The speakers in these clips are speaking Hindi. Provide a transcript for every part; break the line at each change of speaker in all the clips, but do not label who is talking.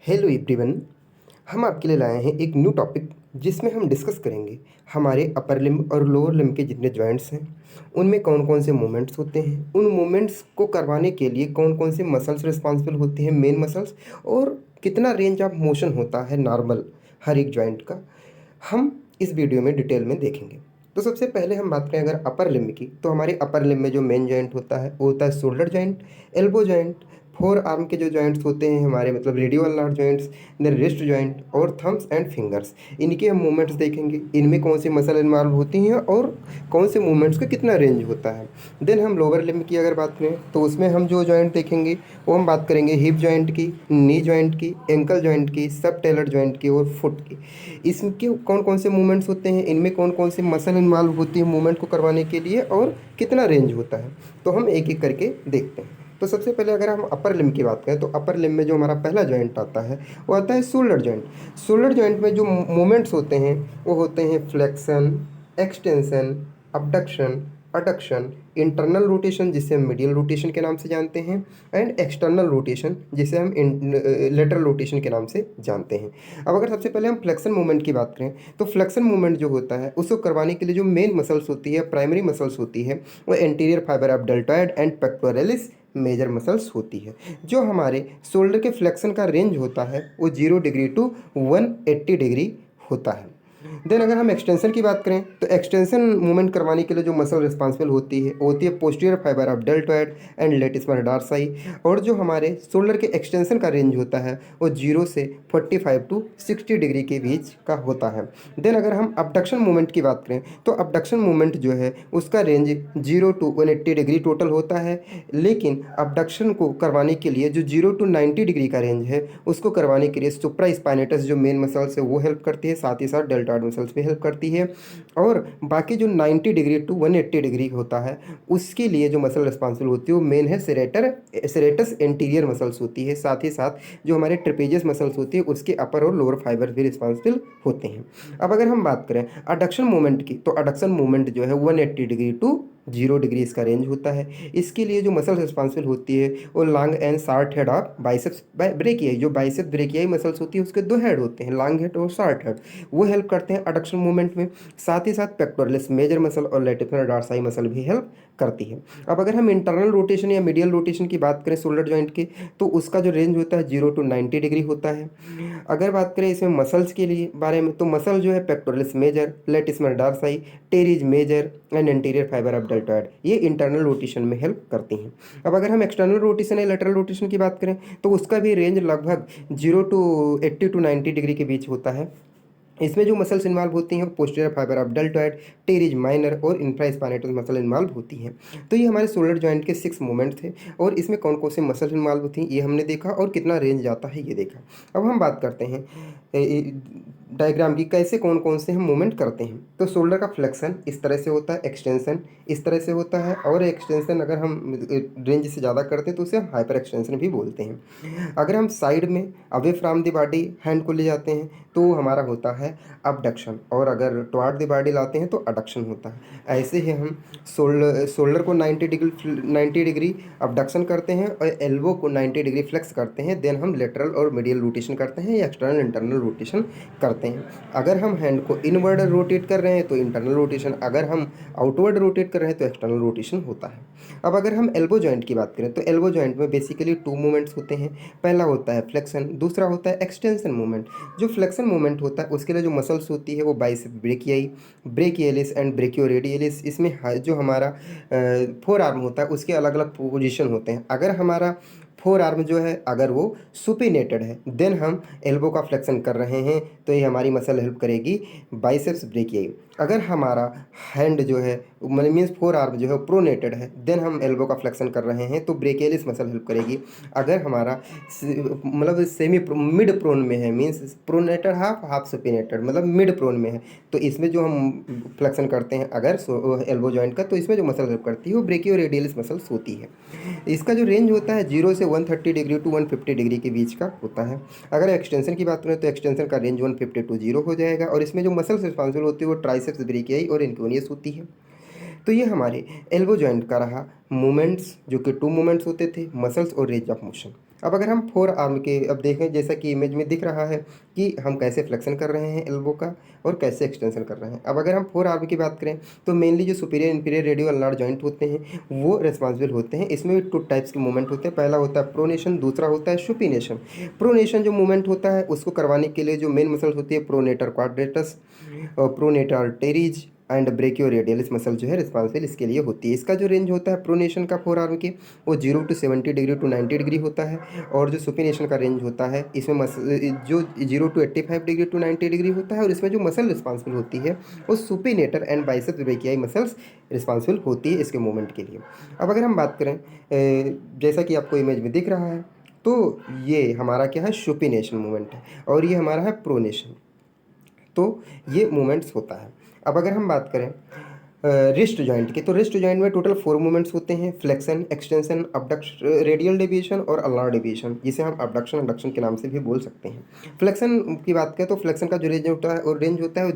Hello everyone. हम आपके लिए लाए हैं एक न्यू टॉपिक जिसमें हम डिस्कस करेंगे हमारे अपर लिम्ब और लोअर लिम्ब के जितने जॉइंट्स हैं उनमें कौन कौन से मूवमेंट्स होते हैं, उन मूवमेंट्स को करवाने के लिए कौन कौन से मसल्स रिस्पॉन्सिबल होते हैं, मेन मसल्स, और कितना रेंज ऑफ मोशन होता है नॉर्मल हर एक जॉइंट का, हम इस वीडियो में डिटेल में देखेंगे। तो सबसे पहले हम बात करें अगर अपर लिम्ब की, तो हमारे अपर लिम्ब में जो मेन जॉइंट होता है वो होता है shoulder joint, elbow joint, forearm के जो जॉइंट्स होते हैं हमारे मतलब radio ulnar joints, then wrist joint और थम्स एंड फिंगर्स। इनके हम मूवमेंट्स देखेंगे, इनमें कौन सी मसल इन्वॉल्व होती हैं और कौन से मूवमेंट्स का कितना रेंज होता है। देन हम लोअर लिम्ब की अगर बात करें तो उसमें हम जो जॉइंट देखेंगे वो हम बात करेंगे हिप जॉइंट की, नी जॉइंट की, एंकल जॉइंट की, सब टेलर जॉइंट की और फुट की। इसके कौन कौन से मूवमेंट्स होते हैं, इनमें कौन कौन सी मसल इन्वॉल्व होती है मूवमेंट को करवाने के लिए और कितना रेंज होता है, तो हम एक एक करके देखते हैं। तो सबसे पहले अगर हम अपर लिम्ब की बात करें तो अपर लिम्ब में जो हमारा पहला जॉइंट आता है वो आता है शोल्डर जॉइंट। शोल्डर जॉइंट में जो मूवमेंट्स होते हैं वो होते हैं flexion, extension, abduction, adduction, internal rotation जिसे हम मीडियल रोटेशन के नाम से जानते हैं, एंड एक्सटर्नल रोटेशन जिसे हम लेटरल रोटेशन के नाम से जानते हैं। अब अगर सबसे पहले हम फ्लेक्शन मूवमेंट की बात करें तो फ्लेक्शन मूवमेंट जो होता है उसको करवाने के लिए जो मेन मसल्स होती है, प्राइमरी मसल्स होती है, वो anterior fibre of deltoid and pectoralis major muscles होती है। जो हमारे शोल्डर के फ्लेक्शन का रेंज होता है वो 0 डिग्री टू 180 डिग्री होता है। देन अगर हम एक्सटेंशन की बात करें तो एक्सटेंशन मूवमेंट करवाने के लिए जो मसल रिस्पॉन्सिबल होती है वो होती है posterior fibre of deltoid and latissimus dorsi. और जो हमारे शोल्डर के एक्सटेंशन का रेंज होता है वो 0 से 45 टू 60 डिग्री के बीच का होता है। देन अगर हम अबडक्शन मूवमेंट की बात करें तो अबडक्शन मूवमेंट जो है उसका रेंज 0 टू 180 डिग्री टोटल होता है, लेकिन अबडक्शन को करवाने के लिए जो 0 टू 90 डिग्री का रेंज है उसको करवाने के लिए सुप्रा स्पाइनेटस जो मेन मसल्स है वो हेल्प करती है, साथ ही साथ डेल्टॉइड मसल्स भी हेल्प करती है। और बाकी जो 90 डिग्री टू 180 डिग्री होता है उसके लिए जो मसल रिस्पॉन्सिबल होती है वो मेन है सेरेटस एंटीरियर मसल्स होती है, साथ ही साथ जो हमारे ट्रेपेजियस मसल्स होती है उसके अपर और लोअर फाइबर भी रिस्पॉन्सिबल होते हैं। अब अगर हम बात करें अडक्शन मूवमेंट की तो अडक्शन मूवमेंट जो है 180 डिग्री टू 0 डिग्री इसका रेंज होता है। इसके लिए जो मसल रिस्पॉन्सिबल होती है वो long and short head of biceps brachii, जो बाइसेप्स ब्रेकियाई मसल्स होती है उसके दो हेड होते हैं, लॉन्ग हेड और शॉर्ट हेड, वो हेल्प करते हैं अडक्शन मूवमेंट में। साथ ही साथ पेक्टोरलिस मेजर मसल और लेटिसमर डार्साई मसल भी हेल्प करती है। अब अगर हम इंटरनल रोटेशन या मीडियल रोटेशन की बात करें शोल्डर जॉइंट के तो उसका जो रेंज होता है 0 टू 90 डिग्री होता है। अगर बात करें इसमें मसल्स के लिए बारे में तो मसल जो है pectoralis major, latissimus dorsi, teres major and anterior fibre of deltoid, ये इंटरनल रोटेशन में हेल्प करती हैं। अब अगर हम एक्सटर्नल रोटेशन या लेटरल रोटेशन की बात करें तो उसका भी रेंज लगभग 0 टू 80 टू 90 डिग्री के बीच होता है। इसमें जो मसल्स इन्वॉल्व होती हैं posterior fibre of deltoid, teres minor और इंफ्रास्पाइनेटल मसल इन्वॉल्व होती हैं। तो ये हमारे शोल्डर जॉइंट के 6 मूवमेंट थे और इसमें कौन कौन से मसल इन्वॉल्व होती हैं ये हमने देखा और कितना रेंज जाता है ये देखा। अब हम बात करते हैं डायग्राम की, कैसे कौन कौन से हम मूवमेंट करते हैं। तो शोल्डर का फ्लेक्शन इस तरह से होता है, एक्सटेंशन इस तरह से होता है, और एक्सटेंशन अगर हम रेंज से ज़्यादा करते हैं तो उसे हम हाइपर एक्सटेंशन भी बोलते हैं। अगर हम साइड में away from the body hand को ले जाते हैं तो हमारा होता है अबडक्शन, और अगर टुवर्ड द बॉडी लाते हैं तो अडक्शन होता है। ऐसे ही हम शोल्डर को 90 डिग्री अबडक्शन करते हैं और एल्बो को 90 डिग्री फ्लेक्स करते हैं। देन हम लेटरल और मीडियल रोटेशन करते हैं या एक्सटर्नल इंटरनल रोटेशन करते हैं। अगर हम हैंड को इनवर्ड रोटेट कर रहे हैं तो इंटरनल रोटेशन, अगर हम आउटवर्ड रोटेट कर रहे हैं तो एक्सटर्नल रोटेशन होता है। अब अगर हम एल्बो जॉइंट की बात करें तो एल्बो जॉइंट में बेसिकली 2 मूवमेंट्स होते हैं। पहला होता है फ्लेक्शन, दूसरा होता है एक्सटेंशन मूवमेंट। जो फ्लेक्शन मूवमेंट होता है उसके लिए जो मसल्स होती है वो बाइसेप्स ब्रेकियाई, ब्रेकियलिस एंड ब्रेकियोरेडियलिस। इसमें जो हमारा फोर आर्म होता है उसके अलग अलग पोजीशन होते हैं। अगर हमारा फोर आर्म जो है अगर वो सुपिनेटेड है देन हम एल्बो का फ्लेक्शन कर रहे हैं तो ये हमारी मसल हेल्प करेगी बाइसेप्स ब्रेकियाई। अगर हमारा हैंड जो है मतलब मीन्स फोर आर्म जो है प्रोनेटेड है देन हम एल्बो का फ्लेक्शन कर रहे हैं तो ब्रेकियलिस मसल हेल्प करेगी। अगर हमारा मतलब सेमी मिड प्रोन में है means pronated half half supinated मतलब मिड प्रोन में है तो इसमें जो हम फ्लेक्शन करते हैं अगर एल्बो जॉइंट का तो इसमें जो मसल हेल्प करती है वो ब्रेकियोरेडियलिस मसल्स होती है। इसका जो रेंज होता है 0 से 130 डिग्री टू 150 डिग्री के बीच का होता है। अगर एक्सटेंशन की बात करें तो एक्सटेंशन का रेंज 150 टू 0 हो जाएगा और इसमें जो मसल्स रिस्पॉन्सिबल होती है वो ट्राइसेप्स ब्रेकियाई और इनक्यूनियस होती है। तो ये हमारे एल्बो जॉइंट का रहा मूवमेंट्स जो कि 2 मूवमेंट्स होते थे, मसल्स और रेंज ऑफ मोशन। अब अगर हम फोर आर्म के अब देखें, जैसा कि इमेज में दिख रहा है कि हम कैसे फ्लेक्शन कर रहे हैं एल्बो का और कैसे एक्सटेंशन कर रहे हैं। अब अगर हम फोर आर्म की बात करें तो मेनली जो superior inferior radio ulnar joint होते हैं वो रिस्पॉन्सिबल होते हैं। इसमें भी टू टाइप्स के मूवमेंट होते हैं, पहला होता है प्रोनेशन, दूसरा होता है सुपिनेशन। प्रोनेशन जो मूवमेंट होता है उसको करवाने के लिए जो मेन मसल्स होती है प्रोनेटर क्वाड्रेटस और प्रोनेटर टेरिज एंड ब्रेकियोरेडियलिस मसल जो है रिस्पॉन्सिबल इसके लिए होती है। इसका जो रेंज होता है प्रोनेशन का फोर आर्म के वो 0 to 70 डिग्री टू 90 डिग्री होता है, और जो सुपिनेशन का रेंज होता है इसमें जो 0 to 85 डिग्री टू 90 डिग्री होता है, और इसमें जो मसल रिस्पॉन्सिबल होती है वो supinator and biceps brachii muscles responsible होती है इसके मूवमेंट के लिए। अब अगर हम बात करें जैसा कि आपको इमेज में दिख रहा है तो ये हमारा क्या है सुपिनेशन मूवमेंट है, और ये हमारा है प्रोनेशन। तो ये मूवमेंट्स होता है। अब अगर हम बात करें रिस्ट जॉइंट की, तो रिस्ट जॉइंट में टोटल 4 मूवमेंट्स होते हैं, flexion, extension, abduction, radial deviation और अल्नार डेविएशन, जिसे हम अबडक्शन अबडक्शन के नाम से भी बोल सकते हैं। फ्लेक्शन की बात करें तो फ्लेक्शन का जो रेंज होता है और रेंज होता है वो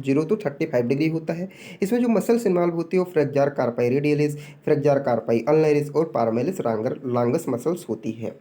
0 to 35 डिग्री होता है। इसमें जो मसल्स इन्वॉल्व होती है वो फ्लेक्जार कार्पाई रेडियलिस, फ्लेक्जार कार्पाई अल्नारिस और पारामेलिस लांगस मसल्स होती है।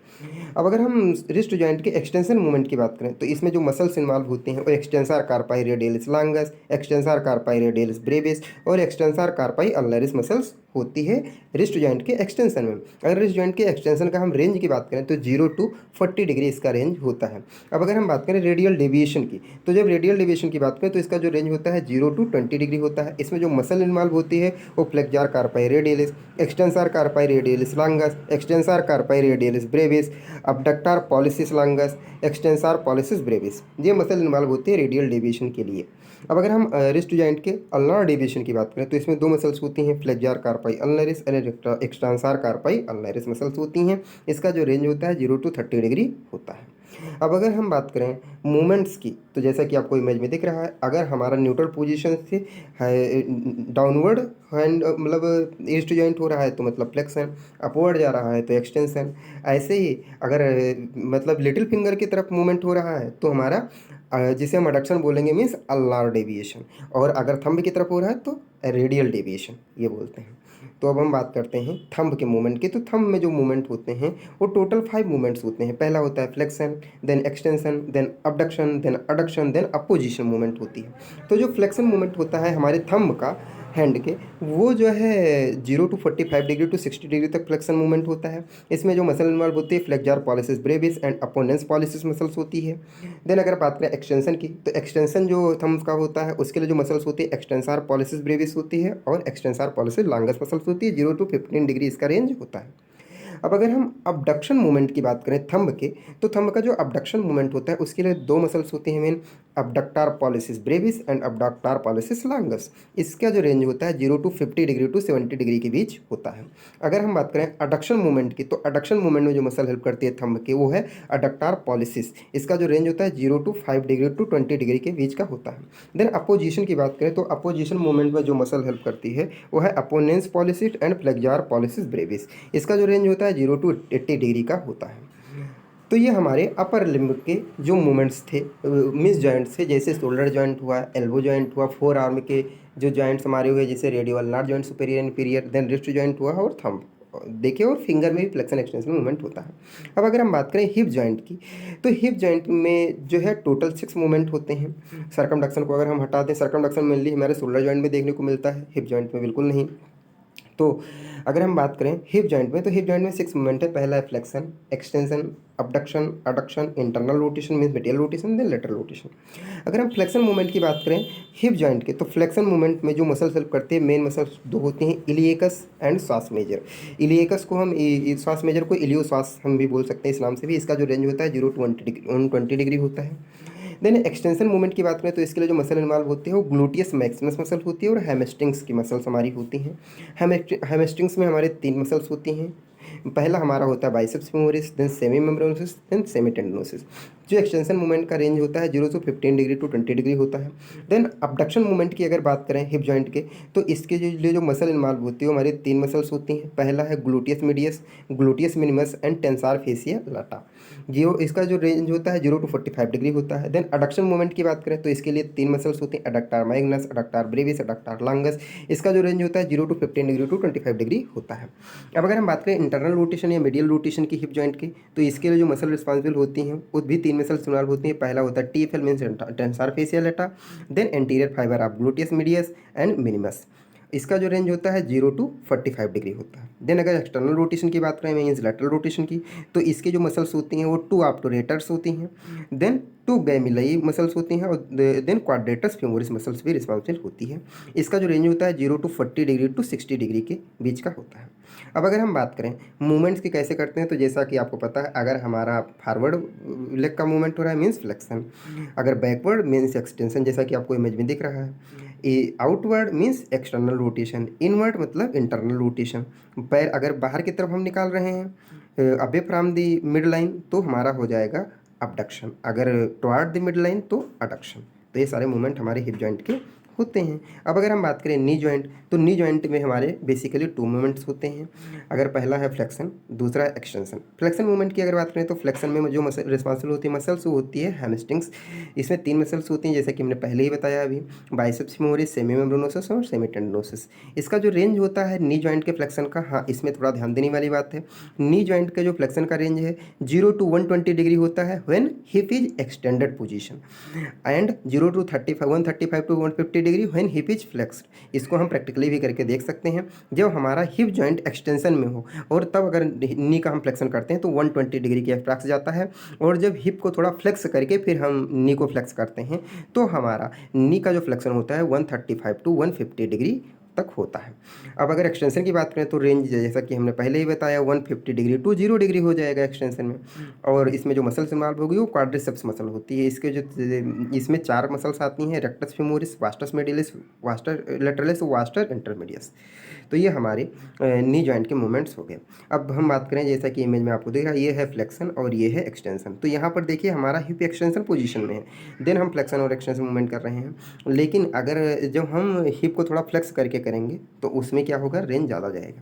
अब अगर हम रिस्ट जॉइंट के एक्सटेंशन मूवमेंट की बात करें तो इसमें जो मसल्स इन्वॉल्व होते हैं वो extensor carpi radialis longus, extensor carpi radialis brevis और एक्सटेंसर कार्पाई अल्नारिस मसल्स होती है रिस्ट जॉइंट के एक्सटेंशन में। अगर रिस्ट जॉइंट के एक्सटेंशन का हम रेंज की बात करें तो 0 to 40 डिग्री इसका रेंज होता है। अब अगर हम बात करें रेडियल डेविएशन की, तो जब रेडियल डेविएशन की बात करें तो इसका जो रेंज होता है 0 to 20 डिग्री होता है। इसमें जो मसल इन्वॉल्व होती है वो flexor carpi radialis, extensor carpi radialis longus, extensor carpi radialis brevis, abductor pollicis longus, extensor pollicis brevis, ये मसल इन्वॉल्व होती है रेडियल डेविएशन के लिए। अब अगर हम रिस्ट जॉइंट के अल्नार डेविएशन की बात करें तो इसमें 2 मसल्स होती हैं, flexor carpi ulnaris and extensor carpi ulnaris muscles होती हैं। इसका जो रेंज होता है 0 to 30 डिग्री होता है। अब अगर हम बात करें मूवमेंट्स की, तो जैसा कि आपको इमेज में दिख रहा है, अगर हमारा न्यूट्रल पोजीशन से डाउनवर्ड हैंड मतलब ईस्ट जॉइंट हो रहा है तो मतलब फ्लेक्शन, अपवर्ड जा रहा है तो एक्सटेंशन, ऐसे ही अगर मतलब लिटिल फिंगर की तरफ मूवमेंट हो रहा है तो हमारा जिसे हम एडक्शन बोलेंगे मीन्स अल्नार डेविएशन, और अगर थंब की तरफ हो रहा है तो रेडियल डेविएशन ये बोलते हैं। तो अब हम बात करते हैं थंब के मूवमेंट की। तो थंब में जो मूवमेंट होते हैं वो टोटल 5 मूवमेंट्स होते हैं। पहला होता है flexion, then extension, then abduction, then adduction, then opposition movement होती है। तो जो फ्लेक्शन मूवमेंट होता है हमारे थंब का हैंड के, वो जो है 0 to 45 डिग्री टू 60 डिग्री तक फ्लेक्शन मूवमेंट होता है। इसमें जो मसल इन्वॉल्व होती है flexor pollicis brevis and opponens pollicis muscles होती है। देन अगर बात करें एक्सटेंशन की, तो एक्सटेंशन जो थम्स का होता है उसके लिए जो मसल्स होती है एक्सटेंसर पॉलिसिस ब्रेविस होती है और एक्सटेंसर पॉलिसिस लांगस मसल्स होती है। 0 to 15 डिग्री इसका रेंज होता है। अब अगर हम अबडक्शन मूवमेंट की बात करें थंब के, तो थंब का जो अबडक्शन मूवमेंट होता है उसके लिए 2 मसल्स होती हैं main, abductor pollicis brevis and abductor pollicis longus. इसका जो रेंज होता है 0 to 50 डिग्री टू 70 डिग्री के बीच होता है। अगर हम बात करें अडक्शन मूवमेंट की, तो अडक्शन मूवमेंट में जो मसल हेल्प करती है थंब के वो है अडक्टर पॉलिसिस। इसका जो रेंज होता है 0 to 5 डिग्री टू 20 डिग्री के बीच का होता है। देन अपोजिशन की बात करें तो अपोजिशन मूवमेंट में जो मसल हेल्प करती है वो है अपोनेंस पॉलिसिस एंड फ्लेक्जार पॉलिसिस ब्रेविस। इसका जो रेंज होता है 0 to 80 डिग्री का होता है। तो ये हमारे अपर लिम्ब के जो मूवमेंट्स थे मिस जॉइंट्स थे, जैसे शोल्डर जॉइंट हुआ, एल्बो जॉइंट हुआ, फोर आर्म के जो जॉइंट्स हमारे हुए जैसे radio ulnar joint superior inferior, then wrist joint हुआ और थंब देखिए, और फिंगर में भी फ्लेक्शन एक्सटेंशन मूवमेंट होता है। अब अगर हम बात करें हिप जॉइंट की, तो हिप जॉइंट में जो है टोटल 6 मूवमेंट होते हैं। सर्कमडक्शन को अगर हम हटा दें, सर्कमडक्शन मेनली हमारे शोल्डर जॉइंट में देखने को मिलता है, हिप जॉइंट में बिल्कुल नहीं। तो अगर हम बात करें हिप जॉइंट में, तो हिप जॉइंट में 6 मूवमेंट है। पहला है flexion, extension, abduction, adduction, internal rotation means medial rotation, then lateral rotation. अगर हम फ्लेक्शन मूवमेंट की बात करें हिप जॉइंट के, तो फ्लेक्शन मूवमेंट में जो मसल्स हेल्प करते हैं मेन मसल्स 2 होती हैं, इलियकस एंड श्वास मेजर। इलियकस को हम श्वास मेजर को इलियो श्वास हम भी बोल सकते हैं इस नाम से भी। इसका जो रेंज होता है 0 to 20 डिग्री होता है। देन एक्सटेंशन मूवमेंट की बात करें तो इसके लिए जो मसल इन्वॉल्व होती है वो ग्लूटियस मैक्सिमस मसल होती है और हैमस्ट्रिंग्स की मसल्स हमारी होती हैं। हैमस्ट्रिंग्स में हमारे 3 मसल्स होती हैं। पहला हमारा होता है biceps femoris, then semimembranosus, then semitendinosus. जो एक्सटेंशन मूवमेंट का रेंज होता है 0 से 15 डिग्री टू 20 डिग्री होता है। देन अबडक्शन मूवमेंट की अगर बात करें हिप जॉइंट के, तो इसके जो मसल इन्वॉल्व होती है वो हमारी 3 मसल्स होती हैं। पहला है gluteus medius, gluteus minimus and tensor fasciae latae. जो इसका जो रेंज होता है 0 टू 45 डिग्री होता है। देन अडक्शन मूवमेंट की बात करें तो इसके लिए 3 मसल्स होती हैं, अडक्टार मैग्नस, अडक्टार ब्रेविस, अडक्टार लॉन्गस। इसका जो रेंज होता है 0 टू 15 डिग्री टू 25 डिग्री होता है। अब अगर हम बात करें इंटरनल रोटेशन या मीडियल रोटेशन की हिप जॉइंट की, तो इसके लिए जो मसल रिस्पॉन्सिबल होती हैं वो भी 3 मसल्स इन्वॉल्व होती हैं। पहला होता है TFL means tensor fasciae latae, then anterior fibre of gluteus medius and minimus. इसका जो रेंज होता है 0 टू 45 डिग्री होता है। देन अगर एक्सटर्नल रोटेशन की बात करें मीन्स लैटरल रोटेशन की, तो इसके जो मसल्स होती हैं वो 2 ऑब्टूरेटर्स होती हैं, देन 2 गैमिलाई मसल्स होती हैं, और देन क्वाड्रेटस फ्यूमोरिस मसल्स भी रिस्पॉन्सिबल होती है। इसका जो रेंज होता है 0 टू 40 डिग्री टू 60 डिग्री के बीच का होता है। अब अगर हम बात करें मूवमेंट्स की कैसे करते हैं, तो जैसा कि आपको पता है, अगर हमारा फॉरवर्ड लेग का मूवमेंट हो रहा है मीन्स फ्लेक्शन, अगर बैकवर्ड मीन्स एक्सटेंशन जैसा कि आपको इमेज में दिख रहा है, outward means external rotation, inward मतलब इंटरनल रोटेशन। पैर अगर बाहर की तरफ हम निकाल रहे हैं अबे फ्रॉम द मिड लाइन तो हमारा हो जाएगा अबडक्शन, अगर टुवर्ड द मिड लाइन तो अडक्शन। तो ये सारे मूवमेंट हमारे हिप जॉइंट के होते हैं। अब अगर हम बात करें नी जॉइंट, तो नी जॉइंट में हमारे बेसिकली 2 मूवमेंट्स होते हैं। अगर पहला है फ्लेक्शन, दूसरा है एक्सटेंशन। फ्लेक्शन मूवमेंट की अगर बात करें तो फ्लेक्शन में जो मसल रिस्पॉन्सिबल होती है मसल्स वो होती है हैमस्ट्रिंग्स। इसमें 3 मसल्स होती हैं जैसा कि हमने पहले ही बताया अभी, बाइसेप्स फेमोरिस, सेमी मेम्ब्रेनोसस और सेमी टेंडनोसिस। इसका जो रेंज होता है नी जॉइंट के फ्लेक्शन का, हाँ इसमें थोड़ा ध्यान देने वाली बात है, नी जॉइंट का जो फ्लेक्शन का रेंज है 0 टू 120 डिग्री होता है when hip is extended position, and 0 to 135 to 150 degree when hip is flexed. इसको हम प्रैक्टिकली भी करके देख सकते हैं। जब हमारा हिप जॉइंट एक्सटेंशन में हो और तब अगर नी का हम फ्लेक्शन करते हैं तो 120 डिग्री के अप्रॉक्स जाता है, और जब हिप को थोड़ा फ्लेक्स करके फिर हम नी को फ्लेक्स करते हैं तो हमारा नी का जो फ्लेक्शन होता है 135 टू 150 डिग्री तक होता है। अब अगर एक्सटेंशन की बात करें तो रेंज जैसा कि हमने पहले ही बताया 150 डिग्री टू 0 डिग्री हो जाएगा एक्सटेंशन में, और इसमें जो मसल्स इन्वॉल्व होगी वो क्वाड्रिसेप्स मसल होती है। इसके जो इसमें 4 मसल्स आती हैं, rectus femoris, vastus medialis, vastus lateralis, vastus intermedius. तो ये हमारे नी जॉइंट के मूवमेंट्स हो गए। अब हम बात करें जैसा कि इमेज में आपको दिख रहा है, ये है फ्लेक्शन और ये है एक्सटेंशन। तो यहाँ पर देखिए हमारा हिप एक्सटेंशन पोजीशन में है, देन हम फ्लेक्शन और एक्सटेंशन मूवमेंट कर रहे हैं। लेकिन अगर जब हम हिप को थोड़ा फ्लेक्स करके करेंगे तो उसमें क्या होगा, रेंज ज़्यादा जाएगा।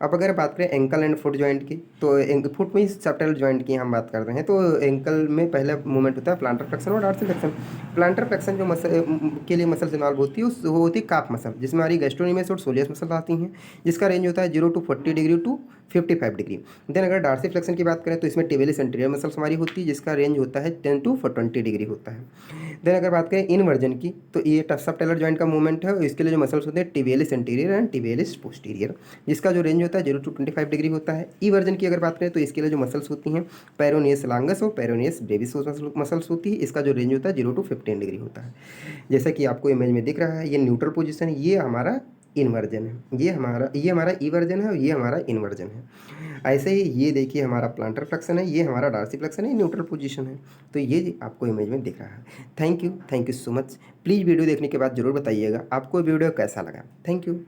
अब अगर बात करें एंकल एंड फुट जॉइंट की, तो फुट में सबटल जॉइंट की हम बात कर रहे हैं, तो एंकल में पहला मूवमेंट होता है प्लांटर फ्लेक्शन और डॉर्सल फ्लेक्शन। प्लांटर फ्लेक्शन जो मसल के लिए मसल्स इन्वॉल्व होती है वो होती है काफ मसल, जिसमें हमारी गैस्ट्रोनिमस और सोलियस मसल आती हैं, जिसका रेंज होता है 0 to 40 degree to 55 degree. Then अगर डार्सी फ्लेक्शन की बात करें तो इसमें टिबियलिस एंटीरियर मसल्स हमारी होती है, जिसका रेंज होता है 10 टू 20 डिग्री होता है। देन अगर बात करें इनवर्जन की, तो ये सबटेलर जॉइंट का मूवमेंट है, इसके लिए जो मसल्स होते हैं टिबियलिस एंटीरियर एंड टिबियलिस पोस्टीरियर, जिसका जो रेंज होता है 0 टू 25 डिग्री होता है। ई वर्जन की अगर बात करें तो इसके लिए जो मसल्स होती हैं पेरोनियस लॉन्गस और पेरोनियस ब्रेविस मसल्स होती है, इसका जो रेंज होता है 0 टू 15 डिग्री होता है। जैसा कि आपको इमेज में दिख रहा है, ये न्यूट्रल पोजीशन, ये हमारा इनवर्जन है, ये हमारा ई वर्जन है और ये हमारा इनवर्जन है। ऐसे ही ये देखिए हमारा प्लांटर फ्लेक्शन है, ये हमारा डार्सी फ्लेक्शन है, न्यूट्रल पोजीशन है। तो ये आपको इमेज में दिख रहा है। Thank you so much. Please video देखने के बाद ज़रूर बताइएगा आपको वीडियो कैसा लगा। Thank you.